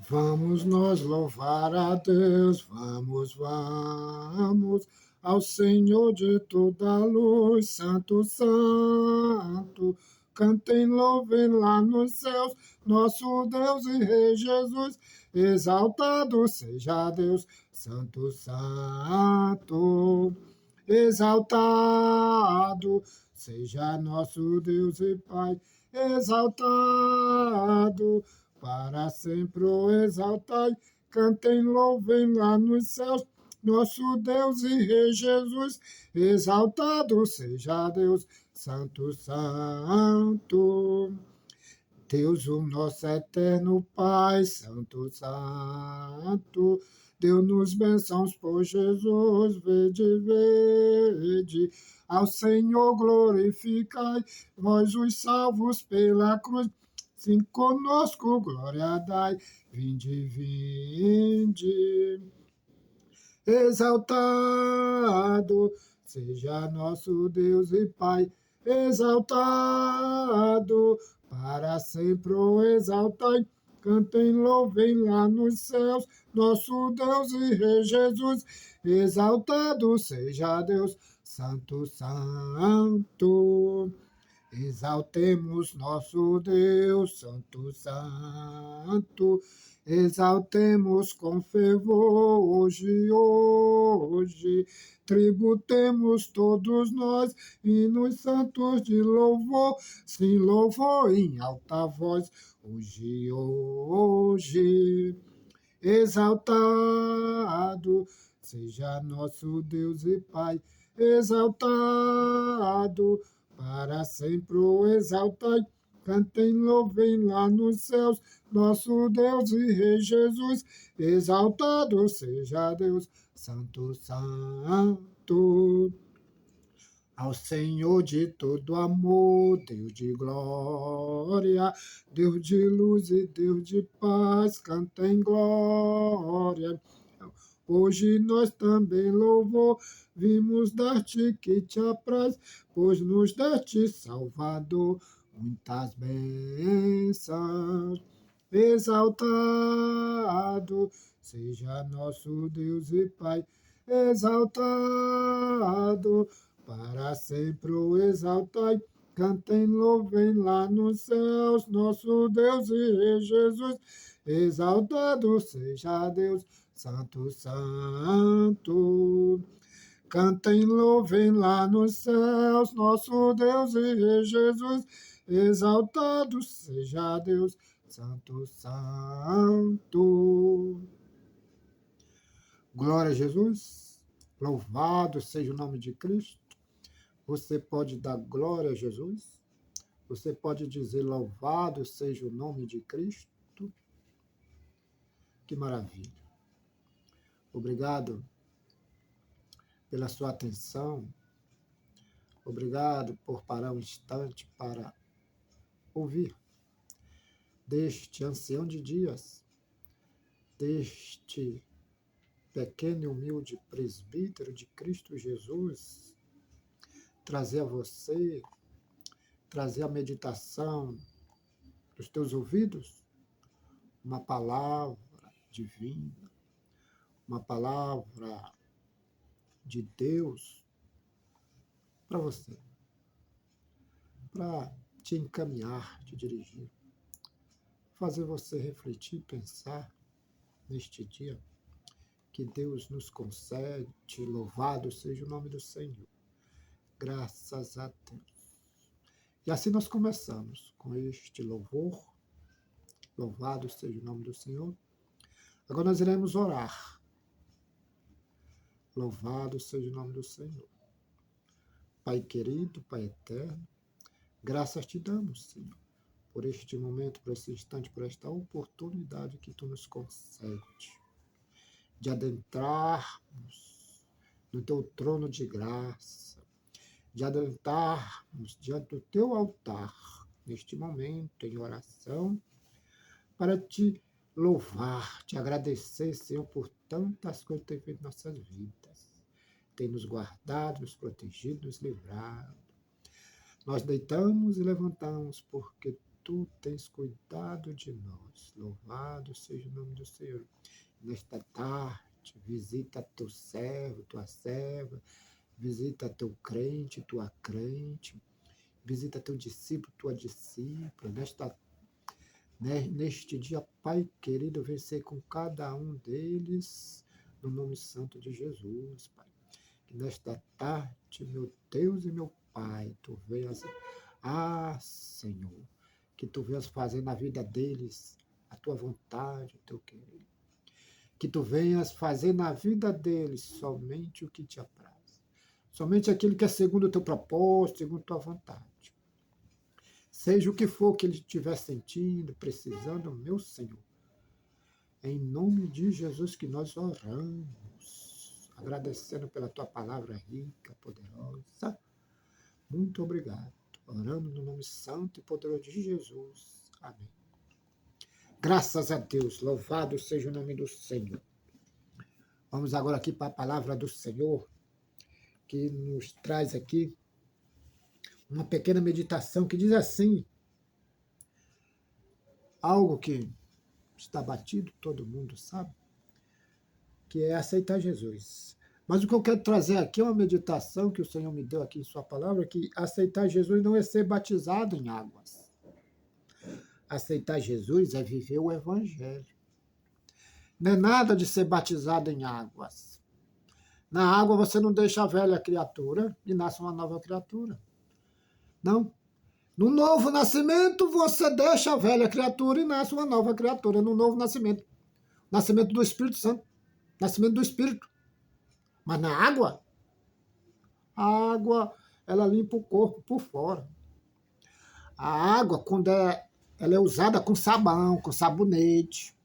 Vamos nós louvar a Deus, vamos ao Senhor de toda a luz, Santo, Santo. Cantem, louvem lá nos céus, nosso Deus e Rei Jesus, exaltado seja Deus, Santo, Santo. Exaltado seja nosso Deus e Pai, exaltado para sempre o exaltai, cantem, louvem lá nos céus, nosso Deus e Rei Jesus, exaltado seja Deus, Santo, Santo. Deus, o nosso eterno Pai, Santo, Santo, deu-nos bênçãos por Jesus, vede, vede, ao Senhor glorificai, vós os salvos pela cruz, sim conosco glória dai, vinde, vinde, exaltado seja nosso Deus e Pai, exaltado para sempre o exaltai. Cantem, louvem lá nos céus, nosso Deus e Rei Jesus, exaltado seja Deus, Santo, Santo. Exaltemos nosso Deus, Santo, Santo, exaltemos com fervor hoje, hoje, tributemos todos nós hinos santos de louvor, sim, louvor em alta voz, hoje, hoje, exaltado seja nosso Deus e Pai, exaltado para sempre o exaltai, cantem, louvem lá nos céus, nosso Deus e Rei Jesus, exaltado seja Deus, Santo, Santo. Ao Senhor de todo amor, Deus de glória, Deus de luz e Deus de paz, cantem glória. Hoje nós também louvor, vimos dar-te que te apraz, pois nos deste, Salvador, muitas bênçãos. Exaltado seja nosso Deus e Pai, exaltado para sempre o exaltai. Cantem, louvem lá nos céus, nosso Deus e Rei Jesus, exaltado seja Deus, Santo, Santo. Cantem, louvem lá nos céus, nosso Deus e Rei Jesus, exaltado seja Deus, Santo, Santo. Glória a Jesus, louvado seja o nome de Cristo. Você pode dar glória a Jesus, você pode dizer louvado seja o nome de Cristo. Que maravilha. Obrigado pela sua atenção. Obrigado por parar um instante para ouvir deste ancião de dias, deste pequeno e humilde presbítero de Cristo Jesus, trazer a você, trazer a meditação dos teus ouvidos, uma palavra divina, uma palavra de Deus para você, para te encaminhar, te dirigir, fazer você refletir, pensar neste dia que Deus nos concede. Louvado seja o nome do Senhor. Graças a Deus. E assim nós começamos com este louvor. Louvado seja o nome do Senhor. Agora nós iremos orar. Louvado seja o nome do Senhor. Pai querido, Pai eterno, graças te damos, Senhor, por este momento, por esse instante, por esta oportunidade que tu nos concede de adentrarmos no teu trono de graça, de adentrarmos diante do teu altar, neste momento, em oração, para te louvar, te agradecer, Senhor, por tantas coisas que tem feito em nossas vidas. Tem nos guardado, nos protegido, nos livrado. Nós deitamos e levantamos porque tu tens cuidado de nós. Louvado seja o nome do Senhor. Nesta tarde, visita teu servo, tua serva, visita teu crente, tua crente, visita teu discípulo, tua discípula. Neste dia, Pai querido, vem ser com cada um deles, no nome santo de Jesus, Pai. Que nesta tarde, meu Deus e meu Pai, tu venhas, Senhor, que tu venhas fazer na vida deles a tua vontade, o teu querer. Que tu venhas fazer na vida deles somente o que te apraz. Somente aquilo que é segundo o teu propósito, segundo a tua vontade. Seja o que for que ele estiver sentindo, precisando, meu Senhor. Em nome de Jesus que nós oramos, agradecendo pela tua palavra rica, poderosa. Muito obrigado. Oramos no nome santo e poderoso de Jesus. Amém. Graças a Deus, louvado seja o nome do Senhor. Vamos agora aqui para a palavra do Senhor, que nos traz aqui uma pequena meditação que diz assim, algo que está batido, todo mundo sabe, que é aceitar Jesus. Mas o que eu quero trazer aqui é uma meditação que o Senhor me deu aqui em sua palavra, que aceitar Jesus não é ser batizado em águas. Aceitar Jesus é viver o Evangelho. Não é nada de ser batizado em águas. Na água você não deixa a velha criatura e nasce uma nova criatura. Não. No novo nascimento, você deixa a velha criatura e nasce uma nova criatura. No novo nascimento. Nascimento do Espírito Santo. Nascimento do Espírito. Mas na água, a água, ela limpa o corpo por fora. A água, quando ela é usada com sabão, com sabonete,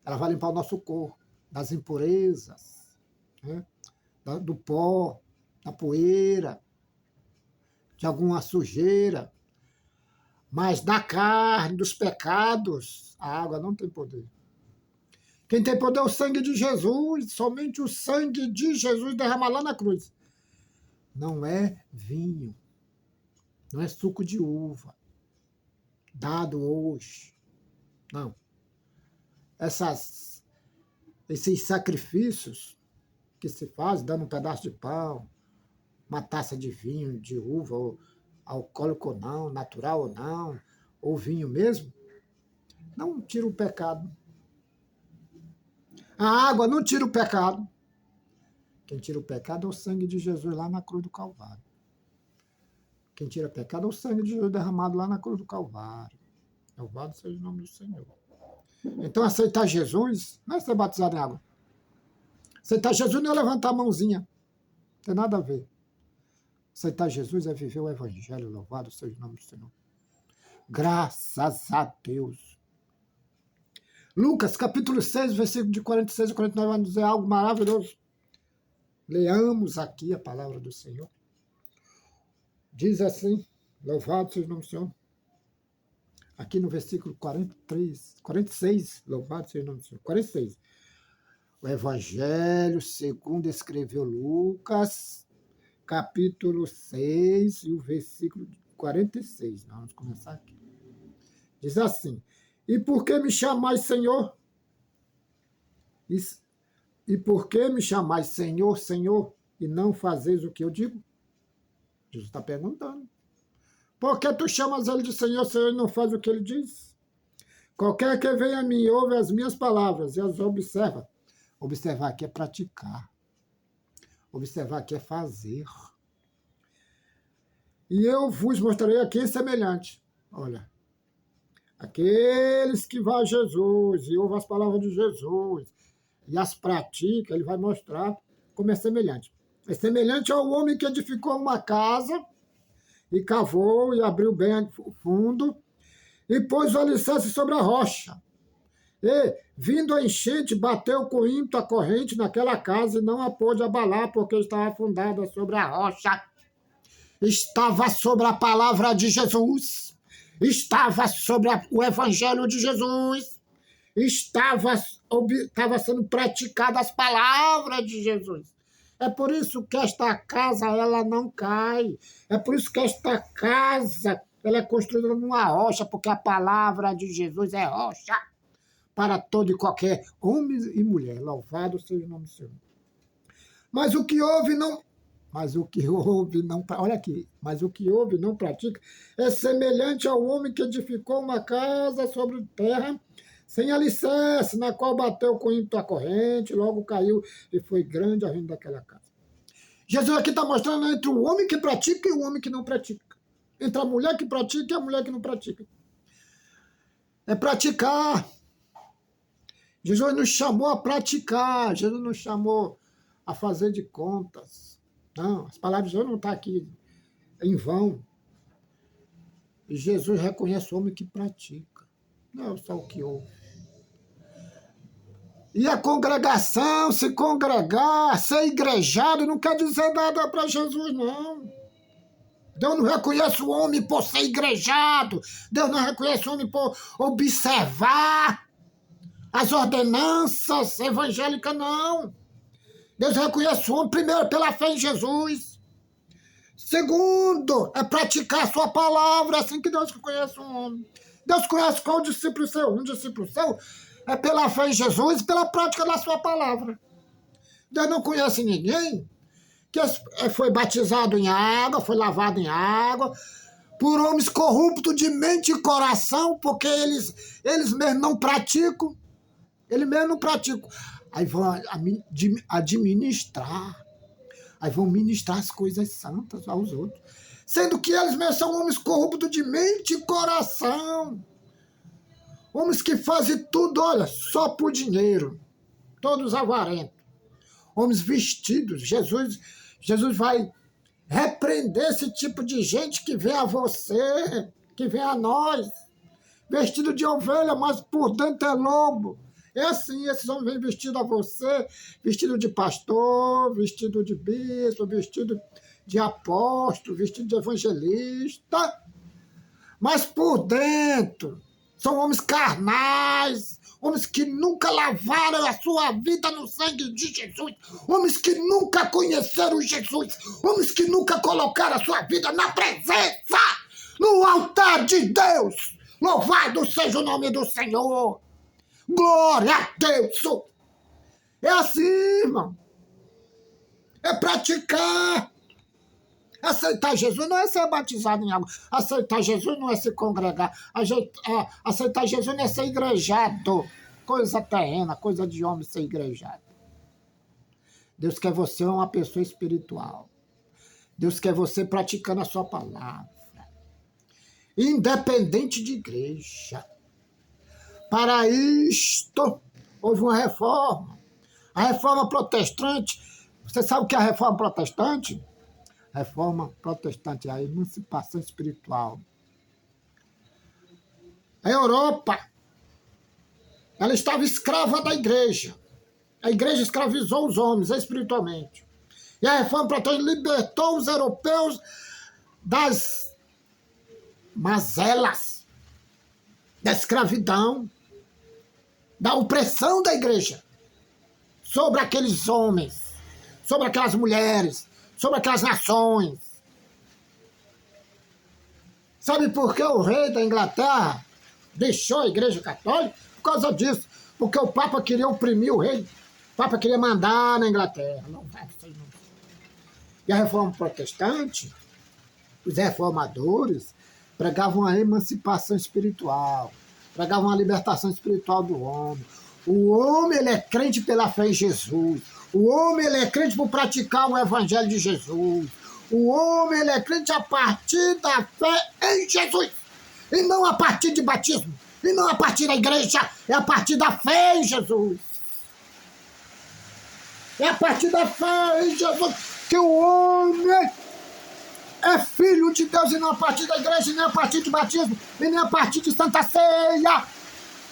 ela vai limpar o nosso corpo das impurezas, né? Do pó, da poeira, de alguma sujeira, mas da carne, dos pecados, a água não tem poder. Quem tem poder é o sangue de Jesus, somente o sangue de Jesus derramado lá na cruz. Não é vinho, não é suco de uva, dado hoje. Não. Esses sacrifícios que se fazem, dando um pedaço de pão, uma taça de vinho, de uva, ou alcoólico ou não, natural ou não, ou vinho mesmo, não tira o pecado. A água não tira o pecado. Quem tira o pecado é o sangue de Jesus lá na cruz do Calvário. Quem tira o pecado é o sangue de Jesus derramado lá na cruz do Calvário. Louvado seja o nome do Senhor. Então, aceitar Jesus não é ser batizado em água. Aceitar Jesus não é levantar a mãozinha. Não tem nada a ver. Aceitar Jesus é viver o Evangelho. Louvado seja o nome do Senhor. Graças a Deus. Lucas, capítulo 6, versículo de 46 a 49, vai dizer algo maravilhoso. Leamos aqui a palavra do Senhor. Diz assim, louvado seja o nome do Senhor. Aqui no versículo 46, louvado seja o nome do Senhor. 46. O Evangelho segundo escreveu Lucas, capítulo 6 e o versículo 46. Vamos começar aqui. Diz assim, e por que me chamais Senhor? E por que me chamais Senhor, Senhor, e não fazeis o que eu digo? Jesus está perguntando. Por que tu chamas ele de Senhor, Senhor, e não faz o que ele diz? Qualquer que venha a mim e ouve as minhas palavras e as observa. Observar aqui é praticar. Observar aqui é fazer. E eu vos mostrarei a quem é semelhante. Olha, aqueles que vão a Jesus e ouvem as palavras de Jesus e as pratica, ele vai mostrar como é semelhante. É semelhante ao homem que edificou uma casa e cavou e abriu bem o fundo e pôs o alicerce sobre a rocha. E, vindo a enchente, bateu com ímpeto a corrente naquela casa e não a pôde abalar, porque estava fundada sobre a rocha. Estava sobre a palavra de Jesus. Estava sobre o Evangelho de Jesus. Estava sendo praticadas as palavras de Jesus. É por isso que esta casa ela não cai. É por isso que esta casa ela é construída numa rocha, porque a palavra de Jesus é rocha para todo e qualquer homem e mulher. Louvado seja o nome do Senhor. Mas o que houve não... Mas o que houve não... Olha aqui. Mas o que houve não pratica é semelhante ao homem que edificou uma casa sobre terra sem alicerce, na qual bateu com ímpeto a corrente, logo caiu e foi grande a ruína daquela casa. Jesus aqui está mostrando entre o homem que pratica e o homem que não pratica. Entre a mulher que pratica e a mulher que não pratica. É praticar. Jesus nos chamou a praticar. Jesus nos chamou a fazer de contas. Não, as palavras de Jesus não estão aqui em vão. E Jesus reconhece o homem que pratica. Não é só o que ouve. E a congregação, se congregar, ser igrejado, não quer dizer nada para Jesus, não. Deus não reconhece o homem por ser igrejado. Deus não reconhece o homem por observar as ordenanças evangélicas, não. Deus reconhece o homem, primeiro, pela fé em Jesus. Segundo, é praticar a sua palavra, é assim que Deus conhece o homem. Deus conhece qual discípulo seu? Um discípulo seu é pela fé em Jesus e pela prática da sua palavra. Deus não conhece ninguém que foi batizado em água, foi lavado em água, por homens corruptos de mente e coração, porque eles mesmos não praticam. Eles mesmos não praticam. Aí vão administrar. Aí vão ministrar as coisas santas aos outros. Sendo que eles mesmos são homens corruptos de mente e coração. Homens que fazem tudo, olha, só por dinheiro. Todos avarentos. Homens vestidos. Jesus vai repreender esse tipo de gente que vem a você, que vem a nós, vestido de ovelha, mas por dentro é lobo. É assim, esses homens vêm vestidos a você, vestido de pastor, vestido de bispo, vestido de apóstolo, vestido de evangelista, mas por dentro são homens carnais, homens que nunca lavaram a sua vida no sangue de Jesus, homens que nunca conheceram Jesus, homens que nunca colocaram a sua vida na presença, no altar de Deus. Louvado seja o nome do Senhor. Glória a Deus. É assim, irmão. É praticar. Aceitar Jesus não é ser batizado em água. Aceitar Jesus não é se congregar. Aceitar Jesus não é ser igrejado. Coisa terrena, coisa de homem ser igrejado. Deus quer você uma pessoa espiritual. Deus quer você praticando a sua palavra. Independente de igreja. Para isto, houve uma reforma. A reforma protestante. Você sabe o que é a reforma protestante? Reforma protestante, a emancipação espiritual. A Europa, ela estava escrava da igreja. A igreja escravizou os homens espiritualmente. E a reforma protestante libertou os europeus das mazelas, da escravidão, da opressão da igreja sobre aqueles homens, sobre aquelas mulheres, sobre aquelas nações. Sabe por que o rei da Inglaterra deixou a igreja católica? Por causa disso. Porque o Papa queria oprimir o rei. O Papa queria mandar na Inglaterra. Não vai ser, não. E a reforma protestante, os reformadores, pregavam a emancipação espiritual, pregavam a libertação espiritual do homem. O homem, ele é crente pela fé em Jesus. O homem, ele é crente por praticar o evangelho de Jesus. O homem, ele é crente a partir da fé em Jesus. E não a partir de batismo. E não a partir da igreja. É a partir da fé em Jesus. É a partir da fé em Jesus que o homem é filho de Deus. E não a partir da igreja, e nem a partir de batismo, e nem a partir de Santa Ceia.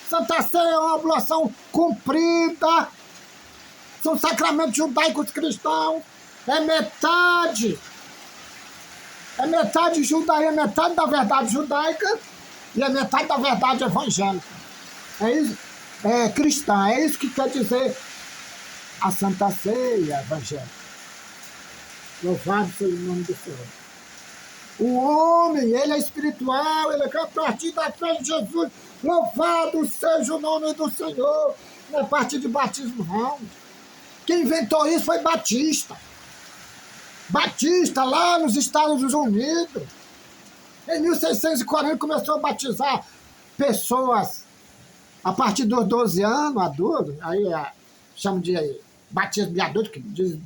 Santa Ceia é uma oblação cumprida. São sacramentos judaicos cristãos. É metade. É metade judaíca, é metade da verdade judaica e é metade da verdade evangélica. É isso, é cristã. É isso que quer dizer a Santa Ceia evangélica. Louvado seja o nome do Senhor. O homem, ele é espiritual, ele é a partir da fé em Jesus. Louvado seja o nome do Senhor. Não é a partir de batismo, não. Quem inventou isso foi Batista. Batista, lá nos Estados Unidos. Em 1640 começou a batizar pessoas a partir dos 12 anos, adultos. Aí chamam de batismo de adulto,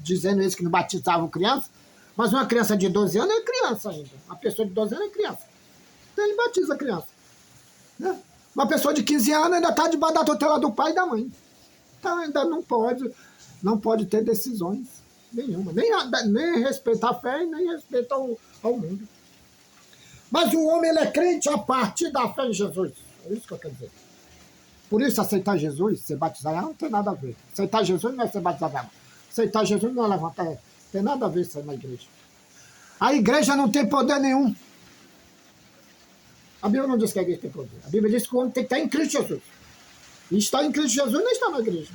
dizendo isso que não batizavam criança. Mas uma criança de 12 anos é criança ainda. Uma pessoa de 12 anos é criança. Então ele batiza a criança. Né? Uma pessoa de 15 anos ainda está debaixo da tutela do pai e da mãe. Então ainda não pode ter decisões nenhuma. Nem respeito à fé, nem respeito ao mundo. Mas o homem ele é crente a partir da fé em Jesus. É isso que eu quero dizer. Por isso, aceitar Jesus, ser batizado, não tem nada a ver. Aceitar Jesus não é ser batizado. Aceitar Jesus não é levantar. Não tem nada a ver isso aí na igreja. A igreja não tem poder nenhum. A Bíblia não diz que a igreja tem poder. A Bíblia diz que o homem tem que estar em Cristo Jesus. E estar em Cristo Jesus não está na igreja.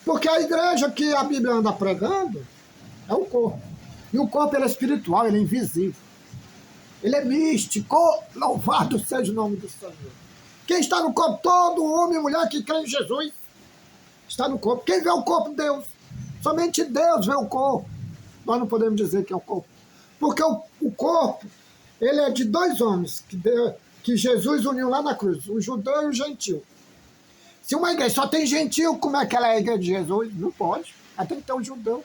Porque a igreja que a Bíblia anda pregando é o corpo. E o corpo ele é espiritual, ele é invisível. Ele é místico. Louvado seja o nome do Senhor. Quem está no corpo? Todo homem e mulher que crê em Jesus está no corpo. Quem vê o corpo? Deus. Somente Deus vê o corpo. Nós não podemos dizer que é o corpo. Porque o corpo, ele é de dois homens que Jesus uniu lá na cruz, o judeu e o gentil. Se uma igreja só tem gentil, como é que ela é a igreja de Jesus? Não pode. Ela tem que ter um judeu.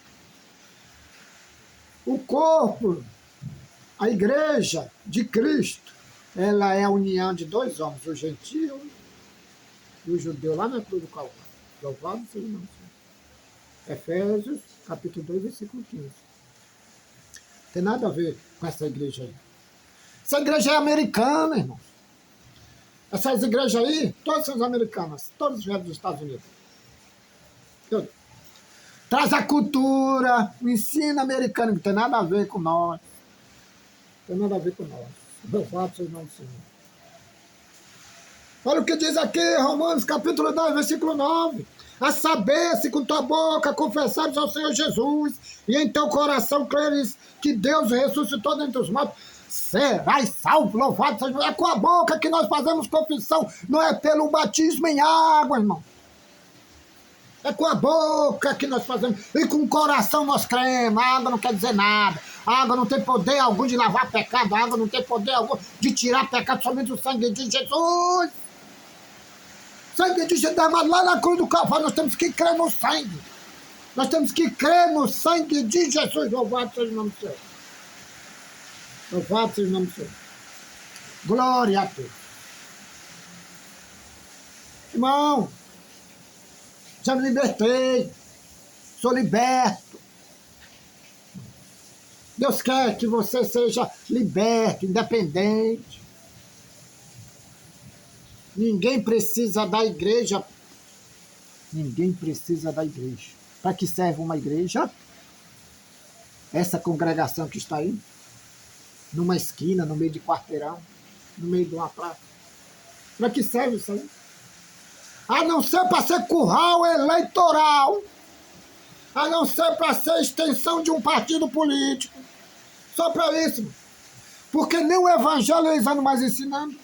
O corpo, a igreja de Cristo, ela é a união de dois homens, o gentil e o judeu, lá na cruz do Calvário. Louvado seja o nome do Senhor. Efésios, capítulo 2, versículo 15. Tem nada a ver com essa igreja aí. Essa igreja é americana, irmão. Essas igrejas aí, todas são americanas, todas vêm dos Estados Unidos. Tudo. Traz a cultura, o ensino americano, que não tem nada a ver com nós. Não tem nada a ver com nós. Louvado seja o nome do Senhor. Olha o que diz aqui, Romanos capítulo 10, versículo 9. A saber, se com tua boca confessares ao Senhor Jesus, e em teu coração creres que Deus o ressuscitou dentre os mortos, serás salvo, louvado seja. É com a boca que nós fazemos confissão, não é pelo batismo em água, irmão. É com a boca que nós fazemos, e com o coração nós cremos. A água não quer dizer nada. A água não tem poder algum de lavar pecado, a água não tem poder algum de tirar pecado, somente o sangue de Jesus. Sangue de Jesus, mas lá na cruz do Calvário nós temos que crer no sangue. Nós temos que crer no sangue de Jesus. Louvado seja o nome do Senhor. Louvado seja o nome do Senhor. Glória a Deus. Irmão, já me libertei. Sou liberto. Deus quer que você seja liberto, independente. Ninguém precisa da igreja. Ninguém precisa da igreja. Para que serve uma igreja? Essa congregação que está aí, numa esquina, no meio de quarteirão, no meio de uma praça. Para que serve isso aí? A não ser para ser curral eleitoral. A não ser para ser extensão de um partido político. Só para isso. Porque nem o evangelho eles andam mais ensinando.